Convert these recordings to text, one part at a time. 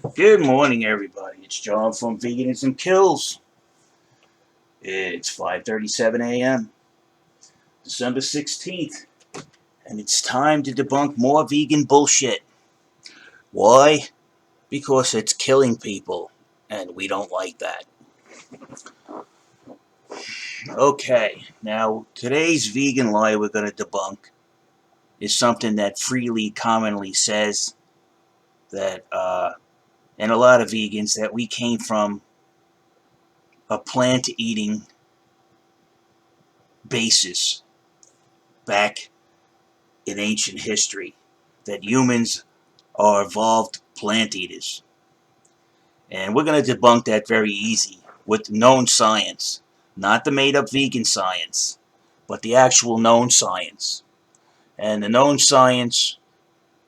Good morning, everybody. It's John from Veganism KILLS. It's 5:37 a.m., December 16th, and it's time to debunk more vegan bullshit. Why? Because it's killing people, and we don't like that. Okay, now today's vegan lie we're going to debunk is something that freely, commonly says that, and a lot of vegans, that we came from a plant-eating basis back in ancient history, that humans are evolved plant eaters. And we're going to debunk that very easy with known science. Not the made up vegan science, but the actual known science. And the known science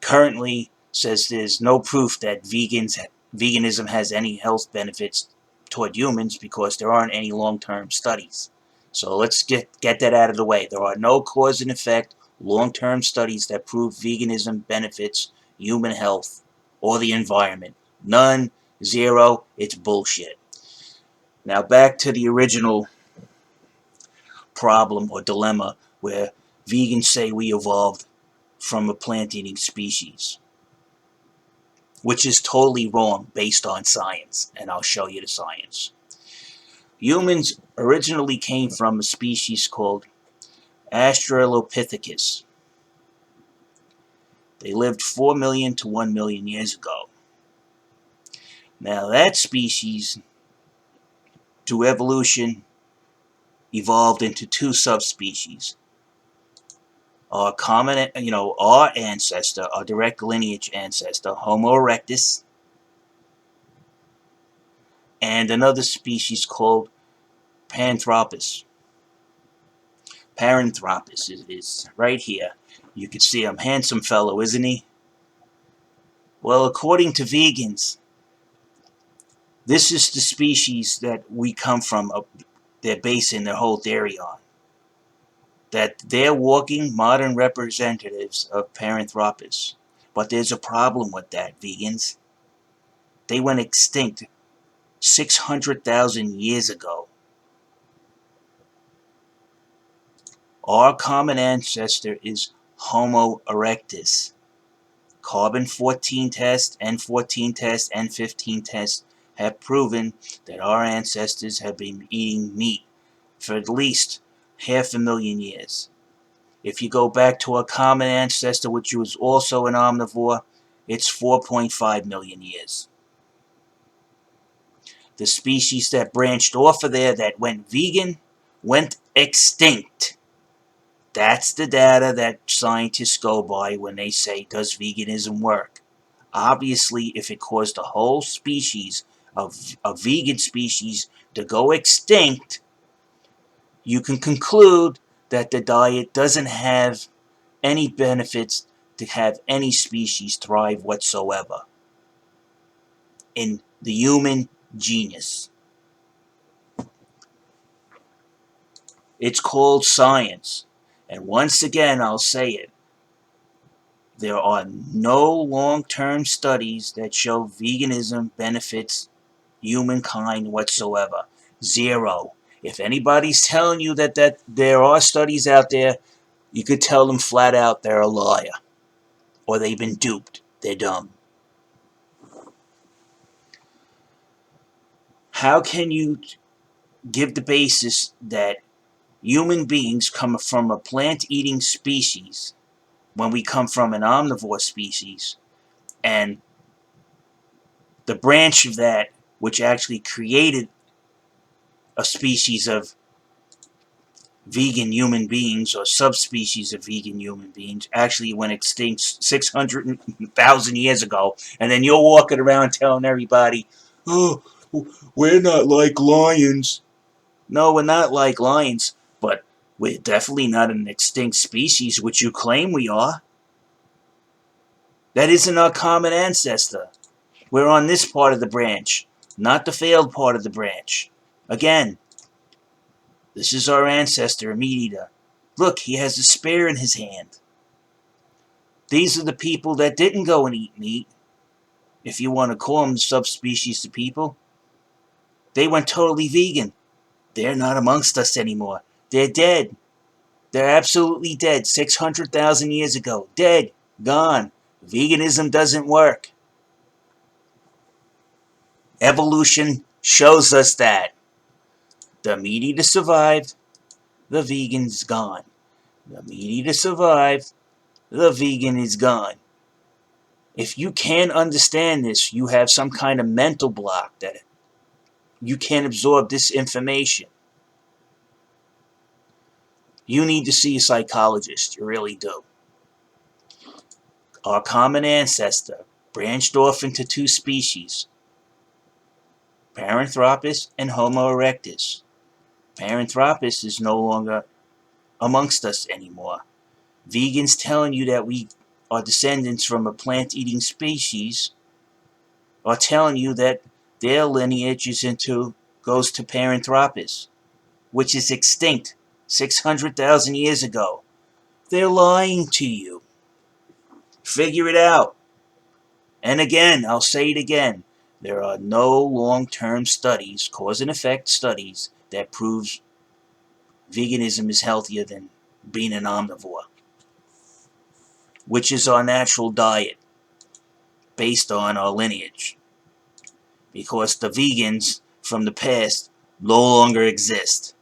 currently says there's no proof that veganism has any health benefits toward humans because there aren't any long-term studies. So let's get that out of the way. There are no cause and effect long-term studies that prove veganism benefits human health or the environment. None, zero, it's bullshit. Now back to the original problem or dilemma where vegans say we evolved from a plant-eating species, which is totally wrong based on science, and I'll show you the science. Humans originally came from a species called Australopithecus. They lived 4 million to 1 million years ago. Now that species, through evolution, evolved into two subspecies. Our ancestor, our direct lineage ancestor, Homo erectus, and another species called Paranthropus. Paranthropus is right here. You can see him, handsome fellow, isn't he? Well, according to vegans, this is the species that we come from, they're basing their whole theory on. That they're walking modern representatives of Paranthropus. But there's a problem with that, vegans. They went extinct 600,000 years ago. Our common ancestor is Homo erectus. Carbon-14 tests, N14 tests, N15 tests have proven that our ancestors have been eating meat for at least 500,000 years. If you go back to our common ancestor, which was also an omnivore, it's 4.5 million years. The species that branched off of there that went vegan went extinct. That's the data that scientists go by when they say, does veganism work? Obviously, if it caused a whole species, a vegan species, to go extinct, you can conclude that the diet doesn't have any benefits to have any species thrive whatsoever in the human genus. It's called science. And once again, I'll say it. There are no long-term studies that show veganism benefits humankind whatsoever. Zero. If anybody's telling you that there are studies out there, you could tell them flat out they're a liar. Or they've been duped. They're dumb. How can you give the basis that human beings come from a plant-eating species when we come from an omnivore species, and the branch of that which actually created a species of vegan human beings or subspecies of vegan human beings actually went extinct 600,000 years ago, and then you're walking around telling everybody, oh, we're not like lions. No, we're not like lions, but we're definitely not an extinct species, which you claim we are. That isn't our common ancestor. We're on this part of the branch, not the failed part of the branch. Again, this is our ancestor, a meat eater. Look, he has a spear in his hand. These are the people that didn't go and eat meat. if you want to call them subspecies of people, they went totally vegan. They're not amongst us anymore. They're dead. They're absolutely dead. 600,000 years ago. Dead. Gone. Veganism doesn't work. Evolution shows us that. The meat eater survived. The vegan's gone. The meat eater survived. The vegan is gone. If you can't understand this, you have some kind of mental block that you can't absorb this information. You need to see a psychologist. You really do. Our common ancestor branched off into two species, Paranthropus and Homo erectus. Paranthropus is no longer amongst us anymore. Vegans telling you that we are descendants from a plant-eating species are telling you that their lineage goes to Paranthropus, which is extinct 600,000 years ago. They're lying to you. Figure it out. And again, I'll say it again, there are no long-term studies, cause and effect studies, that proves veganism is healthier than being an omnivore, which is our natural diet based on our lineage. Because the vegans from the past no longer exist.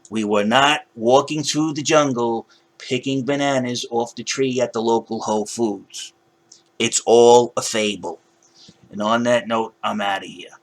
We were not walking through the jungle picking bananas off the tree at the local Whole Foods. It's all a fable. And on that note, I'm out of here.